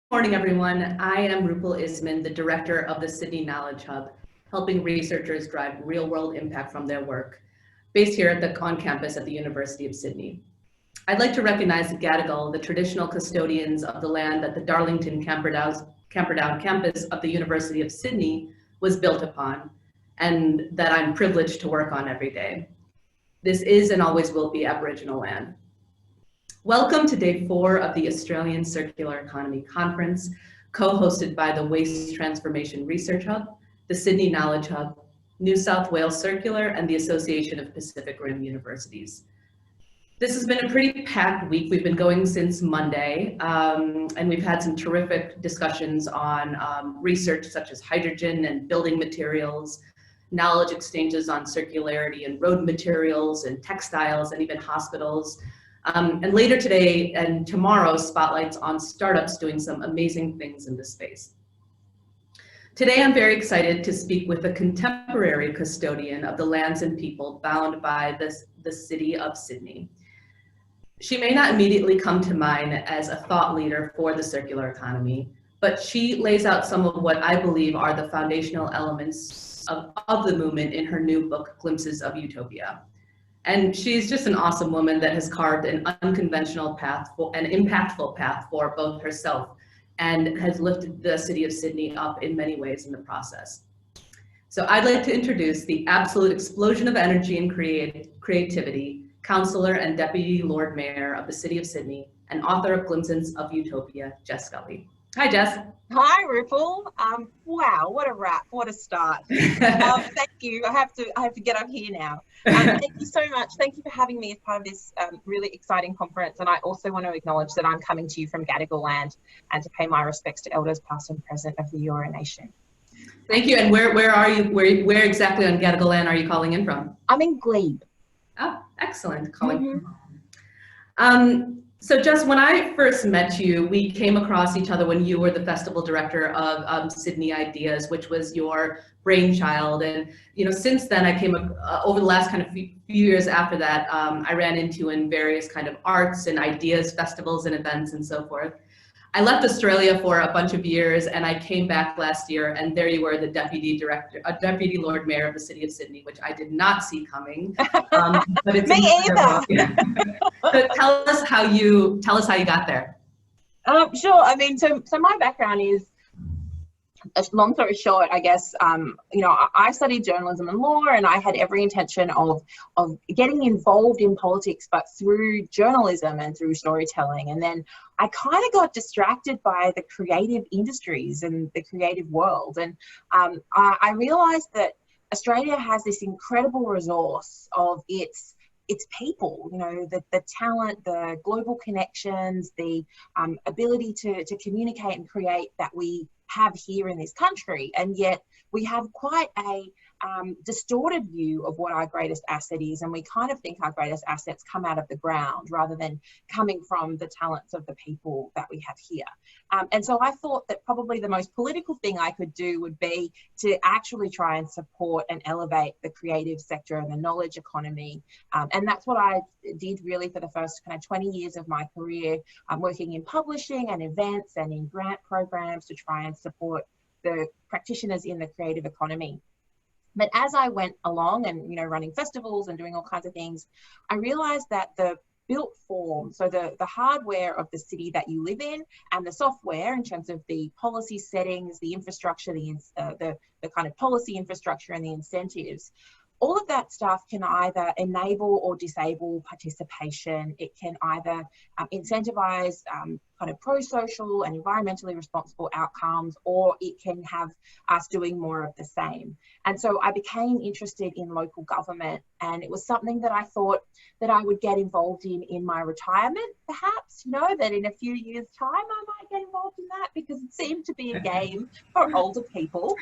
Morning, everyone. I am Rupal Ismin, the director of the Sydney Knowledge Hub, helping researchers drive real-world impact from their work, based here on campus at the University of Sydney. I'd like to recognize the Gadigal, the traditional custodians of the land that the Darlington Camperdown campus of the University of Sydney was built upon, and that I'm privileged to work on every day. This is and always will be Aboriginal land. Welcome to day 4 of the Australian Circular Economy Conference, co-hosted by the Waste Transformation Research Hub, the Sydney Knowledge Hub, New South Wales Circular, and the Association of Pacific Rim Universities. This has been a pretty packed week. We've been going since Monday, and we've had some terrific discussions on research such as hydrogen and building materials, knowledge exchanges on circularity and road materials and textiles and even hospitals. And later today and tomorrow, spotlights on startups doing some amazing things in this space. Today, I'm very excited to speak with a contemporary custodian of the lands and people bound by the city of Sydney. She may not immediately come to mind as a thought leader for the circular economy, but she lays out some of what I believe are the foundational elements of the movement in her new book, Glimpses of Utopia. And she's just an awesome woman that has carved an unconventional path, an impactful path for both herself and has lifted the city of Sydney up in many ways in the process. So I'd like to introduce the absolute explosion of energy and creativity, Councilor and Deputy Lord Mayor of the city of Sydney and author of Glimpses of Utopia, Jess Scully. Hi, Jess. Hi, Rupal. Wow, what a wrap! What a start! Thank you. I have to get up here now. Thank you so much. Thank you for having me as part of this really exciting conference. And I also want to acknowledge that I'm coming to you from Gadigal land and to pay my respects to elders past and present of the Eora Nation. Thank you. And where are you? Where exactly on Gadigal land are you calling in from? I'm in Glebe. Oh, excellent. So Jess, when I first met you, we came across each other when you were the festival director of Sydney Ideas, which was your brainchild. And since then, I came over the last kind of few years after that, I ran into in various kind of arts and ideas festivals and events and so forth. I left Australia for a bunch of years, and I came back last year, and there you were, the deputy Lord Mayor of the city of Sydney, which I did not see coming. But it's Me either. So tell us how you got there. Sure. I mean, so my background is, long story short, I guess, I studied journalism and law, and I had every intention of getting involved in politics, but through journalism and through storytelling. And then I kind of got distracted by the creative industries and the creative world. And I realized that Australia has this incredible resource of its people, the talent, the global connections, the ability to communicate and create that we have here in this country. And yet we have quite a distorted view of what our greatest asset is. And we kind of think our greatest assets come out of the ground rather than coming from the talents of the people that we have here. And so I thought that probably the most political thing I could do would be to actually try and support and elevate the creative sector and the knowledge economy. And that's what I did really for the first kind of 20 years of my career, working in publishing and events and in grant programs to try and support the practitioners in the creative economy. But as I went along and, running festivals and doing all kinds of things, I realized that the built form, so the hardware of the city that you live in and the software in terms of the policy settings, the infrastructure, the kind of policy infrastructure and the incentives, all of that stuff can either enable or disable participation. It can either incentivize kind of pro-social and environmentally responsible outcomes, or it can have us doing more of the same. And so I became interested in local government, and it was something that I thought that I would get involved in my retirement, perhaps, that in a few years' time I might get involved in that, because it seemed to be a game for older people.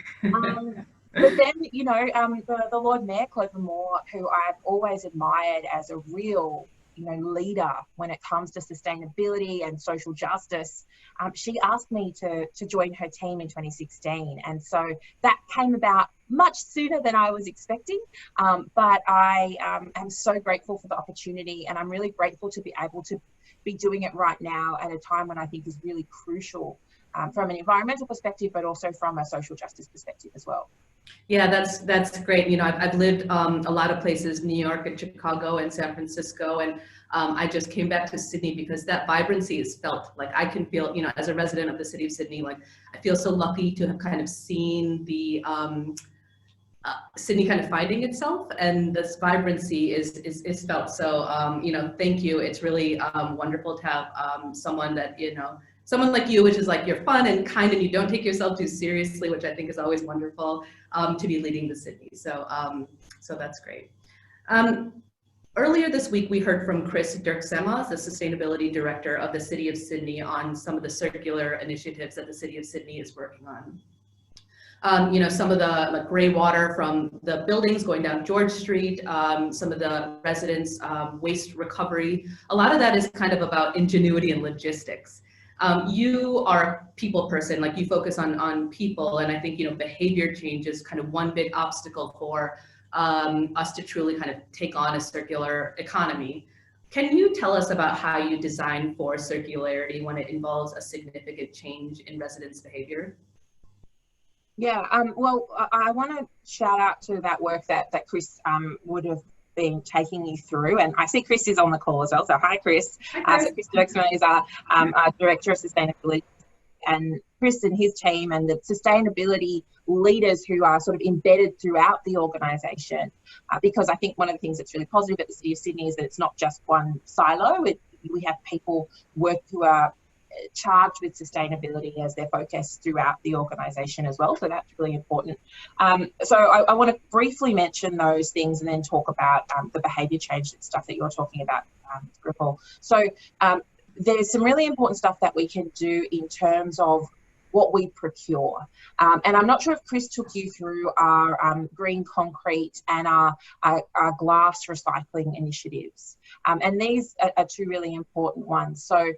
But then, the Lord Mayor, Clover Moore, who I've always admired as a real, leader when it comes to sustainability and social justice, she asked me to join her team in 2016. And so that came about much sooner than I was expecting. But I am so grateful for the opportunity, and I'm really grateful to be able to be doing it right now at a time when I think is really crucial from an environmental perspective, but also from a social justice perspective as well. Yeah, that's great. You know, I've lived a lot of places, New York and Chicago and San Francisco, and I just came back to Sydney because that vibrancy is felt. Like I can feel, you know, as a resident of the city of Sydney, like I feel so lucky to have kind of seen the Sydney kind of finding itself, and this vibrancy is felt. So, you know, thank you. It's really wonderful to have someone that, you know, someone like you, which is like you're fun and kind and you don't take yourself too seriously, which I think is always wonderful to be leading the city. So, so that's great. Earlier this week, we heard from Chris Dirk-Semmers, the Sustainability Director of the City of Sydney, on some of the circular initiatives that the City of Sydney is working on. You know, some of the like gray water from the buildings going down George Street, some of the residents' waste recovery. A lot of that is kind of about ingenuity and logistics. You are a people person, like you focus on people, and I think, you know, behavior change is kind of one big obstacle for us to truly kind of take on a circular economy. Can you tell us about how you design for circularity when it involves a significant change in residents' behavior? Yeah, well, I want to shout out to that work that Chris would have been taking you through, and I see Chris is on the call as well. So hi, Chris. Hi, Chris. So Chris Dirk-Semmers is our Director of Sustainability, and Chris and his team and the sustainability leaders who are sort of embedded throughout the organisation. Because I think one of the things that's really positive at the City of Sydney is that it's not just one silo. We have people who are charged with sustainability as their focus throughout the organisation as well, so that's really important. So I want to briefly mention those things and then talk about the behaviour change stuff that you're talking about, Rupal. So there's some really important stuff that we can do in terms of what we procure. And I'm not sure if Chris took you through our green concrete and our glass recycling initiatives. And these are two really important ones. So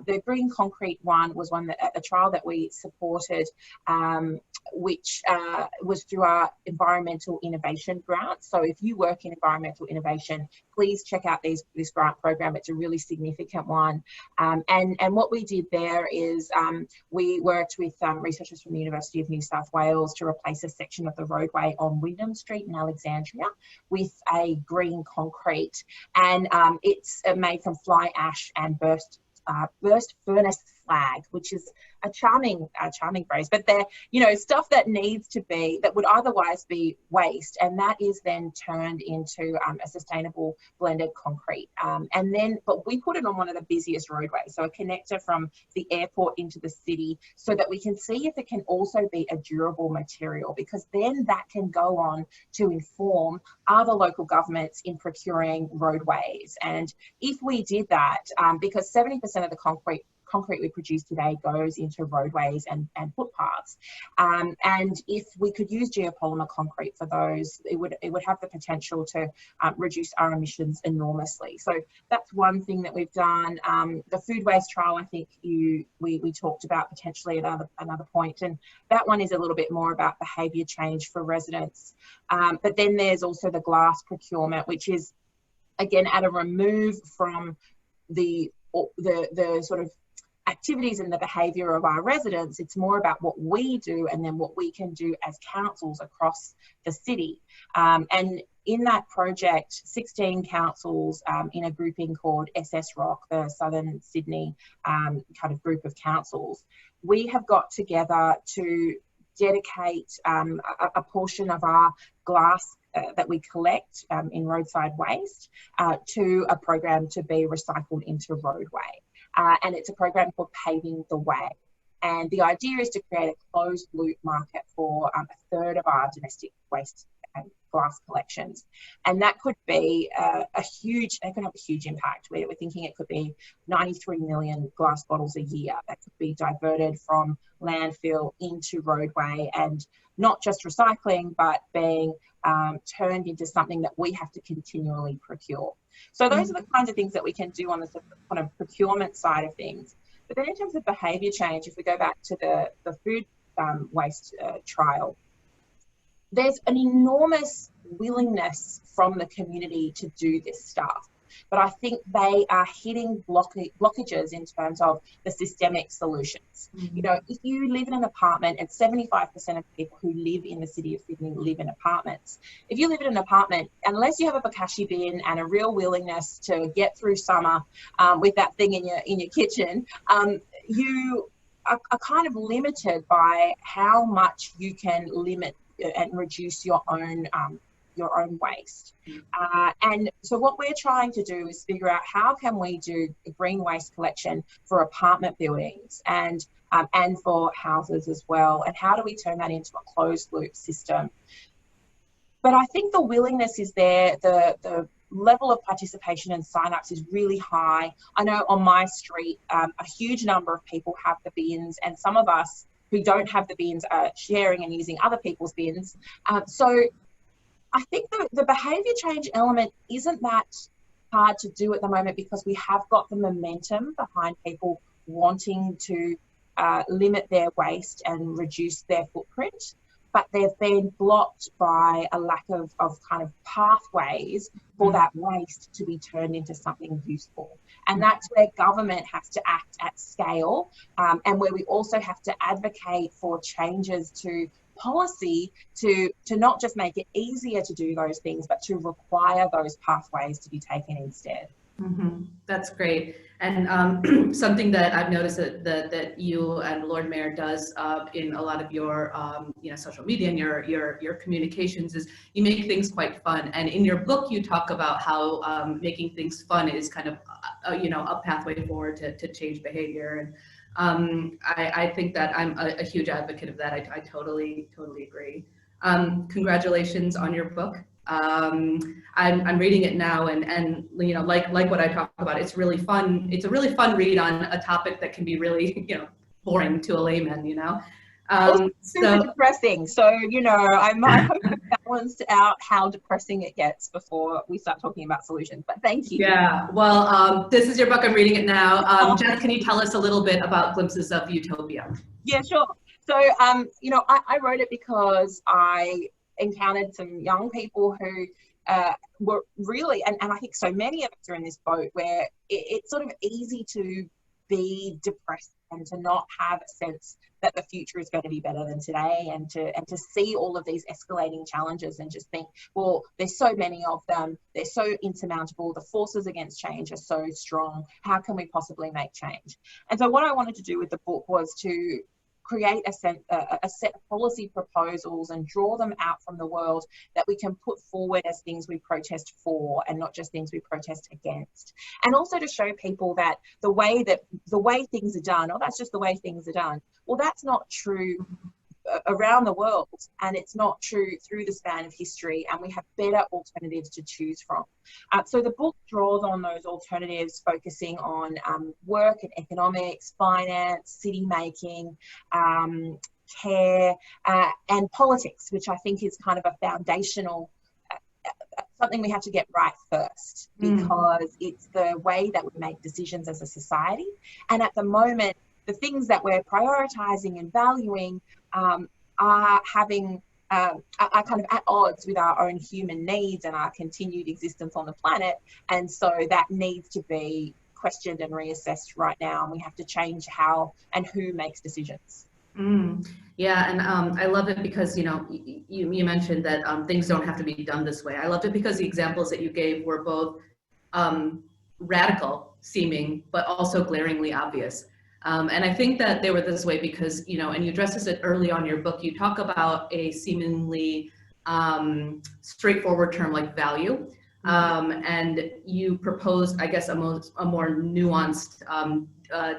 the green concrete one was a trial that we supported, which was through our environmental innovation grant. So if you work in environmental innovation, please check out this grant program. It's a really significant one. And what we did there is we worked with researchers from the University of New South Wales to replace a section of the roadway on Wyndham Street in Alexandria with a green concrete. And it's made from fly ash and burst furnace slag, which is a charming phrase, but they're, you know, stuff that would otherwise be waste, and that is then turned into a sustainable blended concrete. But we put it on one of the busiest roadways, so a connector from the airport into the city, so that we can see if it can also be a durable material, because then that can go on to inform other local governments in procuring roadways. And if we did that, because 70% of the concrete we produce today goes into roadways and footpaths, and if we could use geopolymer concrete for those, it would have the potential to reduce our emissions enormously. So that's one thing that we've done. The food waste trial, I think we talked about potentially at another point, and that one is a little bit more about behaviour change for residents. But then there's also the glass procurement, which is again at a remove from the sort of activities and the behaviour of our residents. It's more about what we do and then what we can do as councils across the city. And in that project, 16 councils in a grouping called SS Rock, the Southern Sydney kind of group of councils, we have got together to dedicate a portion of our glass that we collect in roadside waste to a program to be recycled into roadway. And it's a program called Paving the Way. And the idea is to create a closed loop market for a third of our domestic waste and glass collections. And that could be it could have a huge impact. We're thinking it could be 93 million glass bottles a year that could be diverted from landfill into roadway, and not just recycling, but being turned into something that we have to continually procure. So those are the kinds of things that we can do on the kind of procurement side of things. But then in terms of behaviour change, if we go back to the food waste trial, there's an enormous willingness from the community to do this stuff. but I think they are hitting blockages in terms of the systemic solutions. You know, if you live in an apartment, and 75% of people who live in the city of Sydney live in apartments. If you live in an apartment, unless you have a bokashi bin and a real willingness to get through summer with that thing in your kitchen, you are kind of limited by how much you can limit and reduce your own waste. And so what we're trying to do is figure out how can we do green waste collection for apartment buildings and for houses as well, and how do we turn that into a closed loop system. But I think the willingness is there, the level of participation and sign-ups is really high. I know on my street, a huge number of people have the bins, and some of us who don't have the bins are sharing and using other people's bins. So I think the behaviour change element isn't that hard to do at the moment, because we have got the momentum behind people wanting to limit their waste and reduce their footprint. But they've been blocked by a lack of kind of pathways for that waste to be turned into something useful. And that's where government has to act at scale, and where we also have to advocate for changes to policy to not just make it easier to do those things, but to require those pathways to be taken instead. That's great. And something that I've noticed that you and Lord Mayor does in a lot of your social media and your communications is you make things quite fun. And in your book, you talk about how making things fun is kind of a pathway forward to change behavior. And I think that I'm a huge advocate of that. I totally agree. Congratulations on your book. I'm reading it now, and like what I talked about, it's really fun. It's a really fun read on a topic that can be really boring to a layman. Super depressing. So I hope I've balanced out how depressing it gets before we start talking about solutions. But thank you. Yeah. Well, this is your book. I'm reading it now. Jess, can you tell us a little bit about Glimpses of Utopia? Yeah, sure. So I wrote it because I encountered some young people who were really, and I think so many of us are in this boat where it's sort of easy to be depressed and to not have a sense that the future is going to be better than today, and to see all of these escalating challenges and just think, well, there's so many of them, they're so insurmountable, the forces against change are so strong, how can we possibly make change? And so what I wanted to do with the book was to create a set of policy proposals and draw them out from the world that we can put forward as things we protest for and not just things we protest against. And also to show people that the way things are done, oh, that's just the way things are done. Well, that's not true around the world, and it's not true through the span of history, and we have better alternatives to choose from. So the book draws on those alternatives, focusing on work and economics, finance, city making, care, and politics, which I think is kind of a foundational something we have to get right first, because it's the way that we make decisions as a society. And at the moment, the things that we're prioritizing and valuing are kind of at odds with our own human needs and our continued existence on the planet. And so that needs to be questioned and reassessed right now. And we have to change how and who makes decisions. Yeah, and I love it because, you mentioned that things don't have to be done this way. I loved it because the examples that you gave were both radical seeming, but also glaringly obvious. And I think that they were this way because, and you address this early on in your book, you talk about a seemingly straightforward term like value. And you proposed, I guess, a more nuanced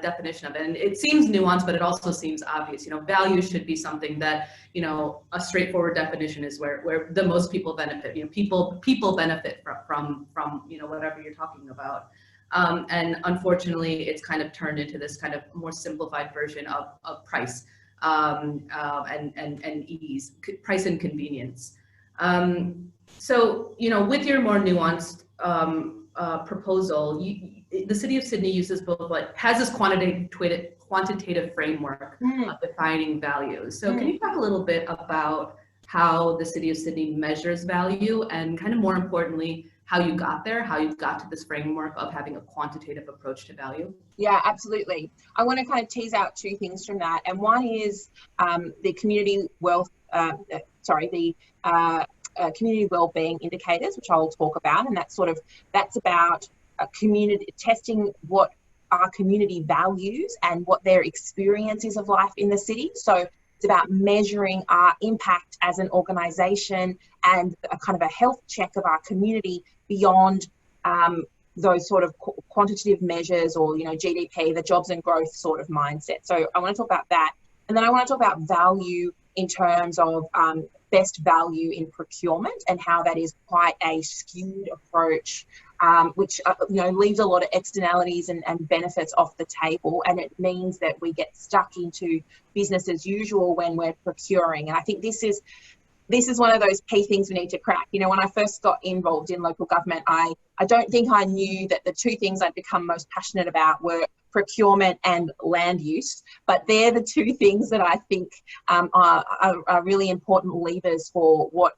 definition of it. And it seems nuanced, but it also seems obvious. Value should be something that, a straightforward definition is where the most people benefit. People benefit from whatever you're talking about. And unfortunately, it's kind of turned into this kind of more simplified version of price and ease, price and convenience. So, with your more nuanced proposal, the City of Sydney uses both, has this quantitative framework of defining values. So can you talk a little bit about how the City of Sydney measures value, and kind of more importantly, how you got there, how you got to this framework of having a quantitative approach to value? Yeah, absolutely. I want to kind of tease out two things from that. And one is the community community wellbeing indicators, which I'll talk about. And that's about community testing what our community values and what their experience is of life in the city. So it's about measuring our impact as an organisation and a kind of a health check of our community beyond those sort of quantitative measures or, GDP, the jobs and growth sort of mindset. So I want to talk about that. And then I want to talk about value in terms of best value in procurement and how that is quite a skewed approach, which leaves a lot of externalities and benefits off the table, and it means that we get stuck into business as usual when we're procuring. And I think this is one of those key things we need to crack. When I first got involved in local government, I don't think I knew that the two things I'd become most passionate about were procurement and land use, but they're the two things that I think are really important levers for what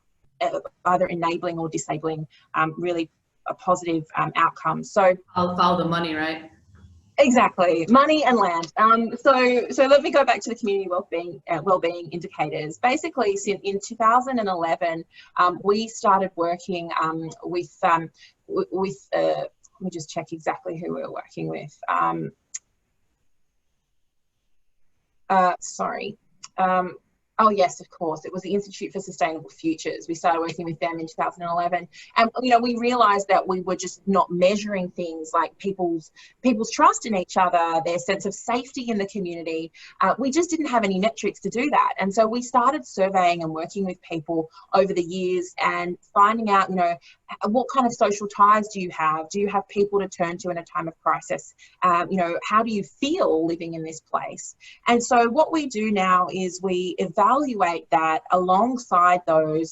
either enabling or disabling really a positive outcomes. So I'll follow the money, right? Exactly, money and land. So let me go back to the community wellbeing indicators. Basically, in 2011, we started working with. Let me just check exactly who we were working with. Oh, yes, of course. It was the Institute for Sustainable Futures. We started working with them in 2011. And, we realised that we were just not measuring things like people's trust in each other, their sense of safety in the community. We just didn't have any metrics to do that. And so we started surveying and working with people over the years and finding out, what kind of social ties do you have? Do you have people to turn to in a time of crisis? How do you feel living in this place? And so what we do now is we evaluate that alongside those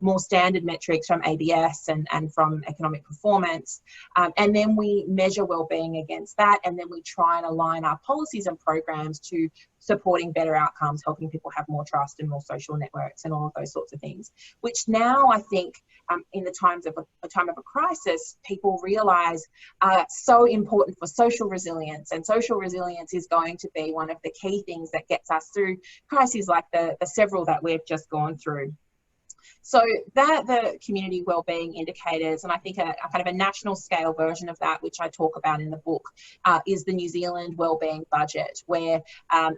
more standard metrics from ABS and from economic performance. And then we measure wellbeing against that. And then we try and align our policies and programs to supporting better outcomes, helping people have more trust and more social networks and all of those sorts of things, which now I think in the time of a crisis, people realise are so important for social resilience. And social resilience is going to be one of the key things that gets us through crises like the several that we've just gone through. So that the community wellbeing indicators, and I think a kind of a national scale version of that, which I talk about in the book, is the New Zealand wellbeing budget, where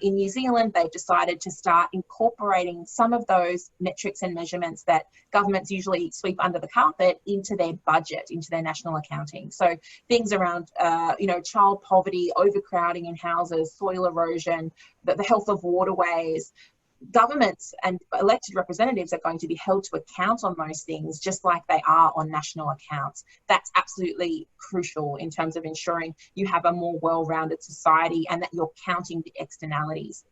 in New Zealand they've decided to start incorporating some of those metrics and measurements that governments usually sweep under the carpet into their budget, into their national accounting. So things around, child poverty, overcrowding in houses, soil erosion, the health of waterways. Governments and elected representatives are going to be held to account on those things just like they are on national accounts. That's absolutely crucial in terms of ensuring you have a more well-rounded society and that you're counting the externalities.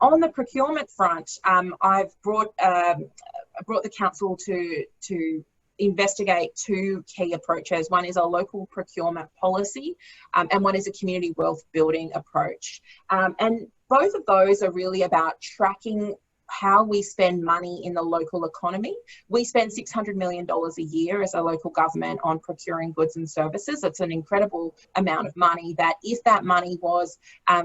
On the procurement front, I've brought the council to investigate two key approaches. One is a local procurement policy and one is a community wealth building approach. And both of those are really about tracking how we spend money in the local economy. We spend $600 million a year as a local government on procuring goods and services. It's an incredible amount of money that if that money was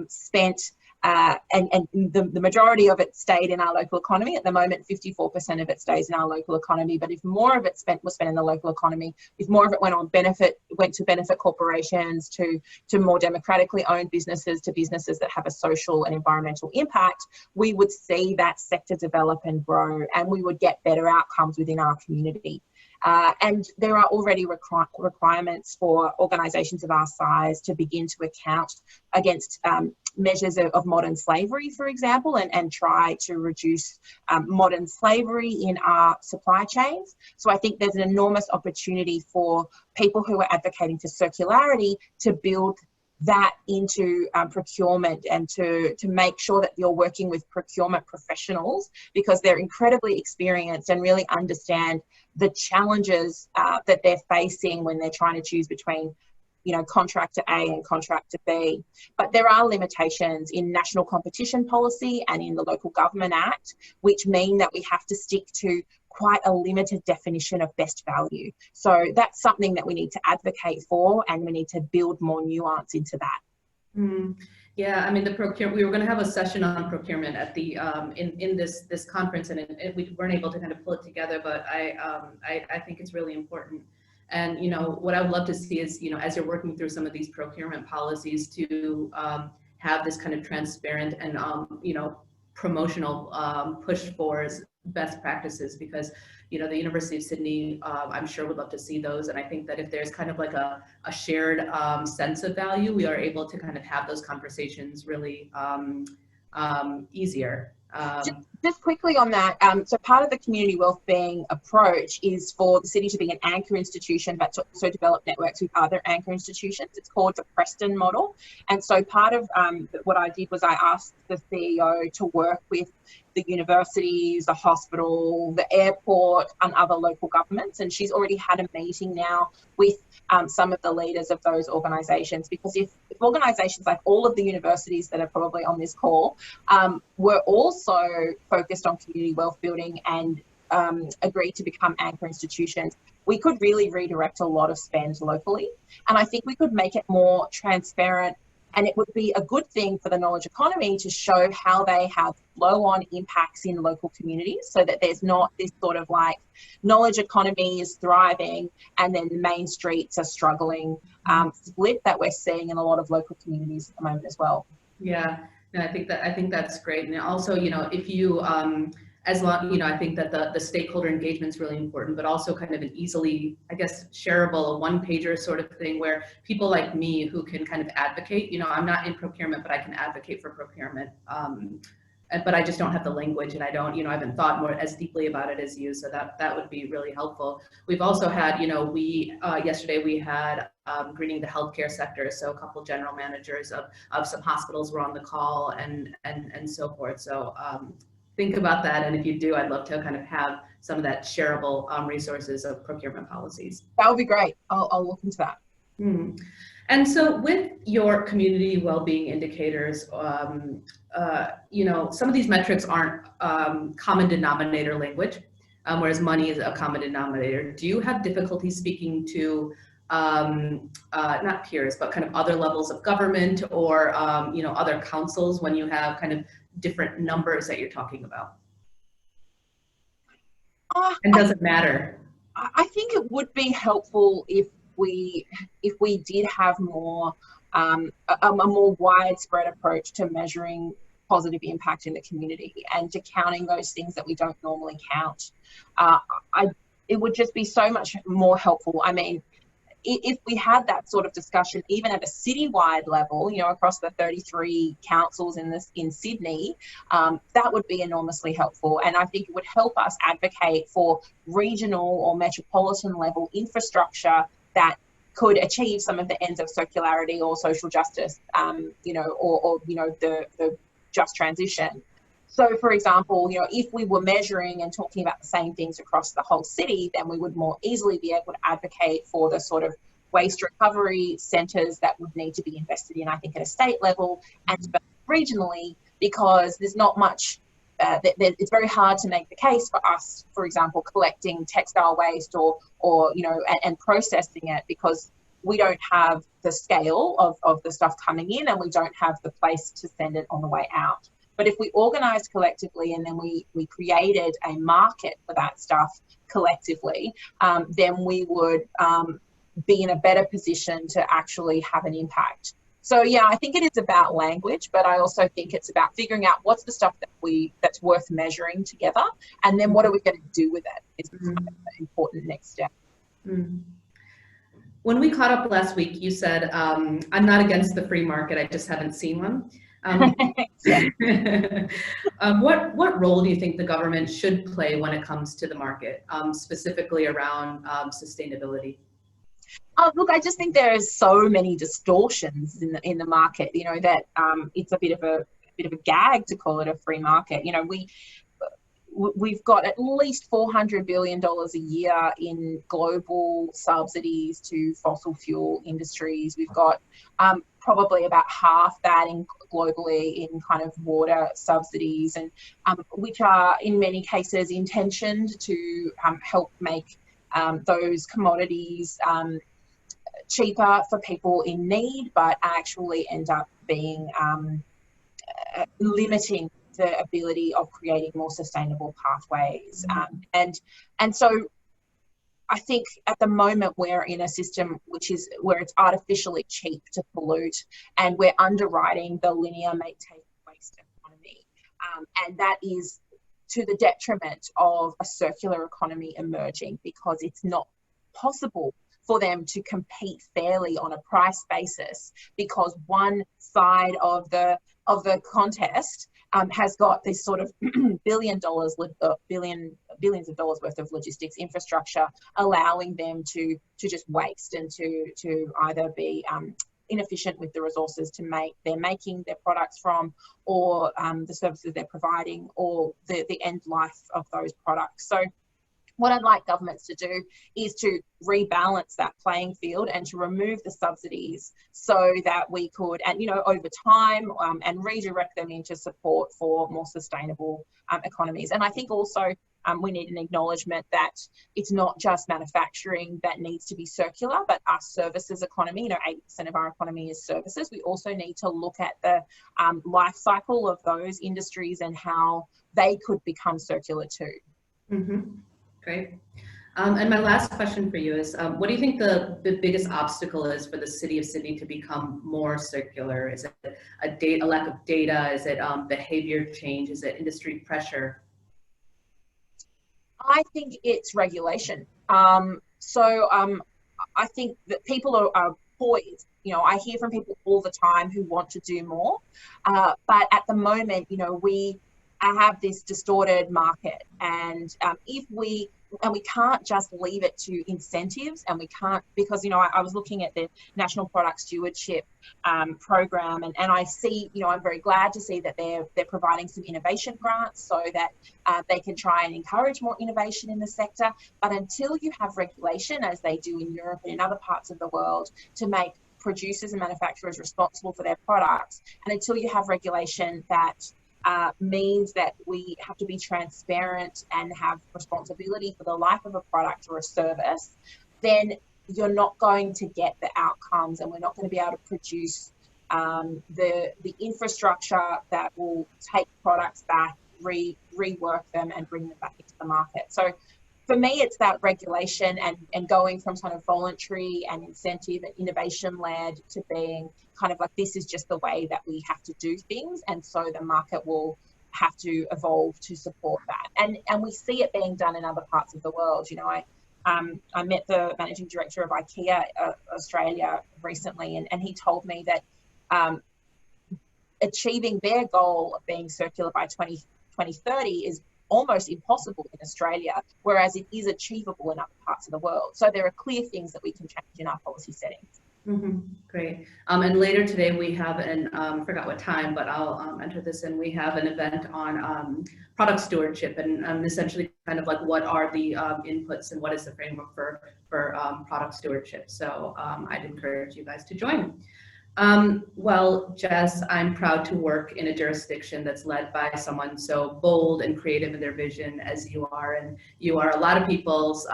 spent and the majority of it stayed in our local economy. At the moment, 54% of it stays in our local economy. But if more of it was spent in the local economy, if more of it went to benefit corporations, to more democratically owned businesses, to businesses that have a social and environmental impact, we would see that sector develop and grow, and we would get better outcomes within our community. And there are already requirements for organisations of our size to begin to account against measures of modern slavery, for example, and try to reduce modern slavery in our supply chains. So I think there's an enormous opportunity for people who are advocating for circularity to build that into procurement and to make sure that you're working with procurement professionals, because they're incredibly experienced and really understand the challenges that they're facing when they're trying to choose between contractor A and contractor B. But there are limitations in national competition policy and in the Local Government Act, which mean that we have to stick to quite a limited definition of best value. So that's something that we need to advocate for, and we need to build more nuance into that. Yeah, I mean, the procurement, we were going to have a session on procurement at the in this conference, and we weren't able to kind of pull it together, but I think it's really important. And, you know, what I would love to see is, you know, as you're working through some of these procurement policies, to have this kind of transparent and, you know, promotional push for best practices, because, you know, the University of Sydney, I'm sure would love to see those. And I think that if there's kind of like a shared sense of value, we are able to kind of have those conversations really easier. Just quickly on that, so part of the community wellbeing approach is for the city to be an anchor institution, but to also develop networks with other anchor institutions. It's called the Preston Model. And so part of what I did was I asked the CEO to work with the universities, the hospital, the airport, and other local governments. And she's already had a meeting now with some of the leaders of those organisations, because if organisations like all of the universities that are probably on this call were also focused on community wealth building and agreed to become anchor institutions, we could really redirect a lot of spend locally. And I think we could make it more transparent, and it would be a good thing for the knowledge economy to show how they have flow-on impacts in local communities, so that there's not this sort of like knowledge economy is thriving and then the main streets are struggling split that we're seeing in a lot of local communities at the moment as well. Yeah, no, I think that's great. And also, you know, if you as long, you know, I think that the stakeholder engagement is really important, but also kind of an easily, I guess, shareable, a one-pager sort of thing where people like me who can kind of advocate, you know, I'm not in procurement, but I can advocate for procurement. But I just don't have the language, and I don't, you know, I haven't thought more as deeply about it as you. So that would be really helpful. We've also had, you know, yesterday we had greening the healthcare sector. So a couple general managers of some hospitals were on the call, and so forth. So think about that. And if you do, I'd love to kind of have some of that shareable resources of procurement policies. That would be great. I'll look into that. And so with your community well-being indicators, you know, some of these metrics aren't common denominator language, whereas money is a common denominator. Do you have difficulty speaking to not peers, but kind of other levels of government, or you know, other councils when you have kind of different numbers that you're talking about? And does it matter? I think it would be helpful if we did have more a more widespread approach to measuring positive impact in the community and to counting those things that we don't normally count. It would just be so much more helpful. I mean, if we had that sort of discussion, even at a citywide level, you know, across the 33 councils in Sydney, that would be enormously helpful. And I think it would help us advocate for regional or metropolitan level infrastructure that could achieve some of the ends of circularity or social justice, you know, or you know, the just transition. So, for example, you know, if we were measuring and talking about the same things across the whole city, then we would more easily be able to advocate for the sort of waste recovery centres that would need to be invested in, I think, at a state level and regionally, because there's not much, it's very hard to make the case for us, for example, collecting textile waste or you know, and processing it, because we don't have the scale of the stuff coming in, and we don't have the place to send it on the way out. But if we organised collectively and then we created a market for that stuff collectively, then we would be in a better position to actually have an impact. So yeah, I think it is about language, but I also think it's about figuring out what's the stuff that's worth measuring together, and then what are we going to do with it is kind of an important next step. When we caught up last week, you said, I'm not against the free market, I just haven't seen one. What role do you think the government should play when it comes to the market, specifically around sustainability? Look, I just think there are so many distortions in the market, you know, that it's a bit of a gag to call it a free market. You know, we've got at least $400 billion a year in global subsidies to fossil fuel industries. We've got probably about half that globally in kind of water subsidies, and which are in many cases intentioned to help make those commodities cheaper for people in need, but actually end up being limiting the ability of creating more sustainable pathways. And so I think at the moment we're in a system where it's artificially cheap to pollute, and we're underwriting the linear make, take, waste economy. And that is to the detriment of a circular economy emerging, because it's not possible for them to compete fairly on a price basis, because one side of the contest has got this sort of billions of dollars worth of logistics infrastructure, allowing them to just waste and to either be inefficient with the resources they're making their products from, or the services they're providing, or the end life of those products. So what I'd like governments to do is to rebalance that playing field and to remove the subsidies, so that we could, and over time, and redirect them into support for more sustainable economies. And I think also we need an acknowledgement that it's not just manufacturing that needs to be circular, but our services economy. 80% of our economy is services. We also need to look at the life cycle of those industries and how they could become circular too. Mm-hmm. Great. And my last question for you is, what do you think the biggest obstacle is for the City of Sydney to become more circular? Is it a lack of data? Is it behavior change? Is it industry pressure? I think it's regulation. So I think that people are poised. I hear from people all the time who want to do more, but at the moment, we have this distorted market, and we can't just leave it to incentives, and we can't, because I was looking at the National Product Stewardship program, and I see, I'm very glad to see that they're providing some innovation grants so that they can try and encourage more innovation in the sector. But until you have regulation, as they do in Europe and in other parts of the world, to make producers and manufacturers responsible for their products, and until you have regulation that means that we have to be transparent and have responsibility for the life of a product or a service, then you're not going to get the outcomes, and we're not going to be able to produce the infrastructure that will take products back, rework them, and bring them back into the market. So for me, it's that regulation and going from kind of voluntary and incentive and innovation-led to being kind of like, this is just the way that we have to do things, and so the market will have to evolve to support that. And we see it being done in other parts of the world. I met the managing director of IKEA Australia recently, and he told me that achieving their goal of being circular by 2030 is almost impossible in Australia, whereas it is achievable in other parts of the world. So there are clear things that we can change in our policy settings. Mm-hmm. Great. And later today we have I forgot what time, but I'll enter this in. We have an event on product stewardship, and essentially kind of like what are the inputs and what is the framework for product stewardship. So I'd encourage you guys to join. Well, Jess, I'm proud to work in a jurisdiction that's led by someone so bold and creative in their vision as you are, and you are a lot of people's,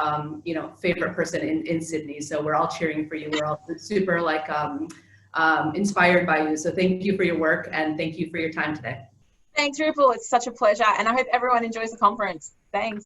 favorite person in Sydney. So we're all cheering for you. We're all super inspired by you. So thank you for your work, and thank you for your time today. Thanks, Rupal. It's such a pleasure, and I hope everyone enjoys the conference. Thanks.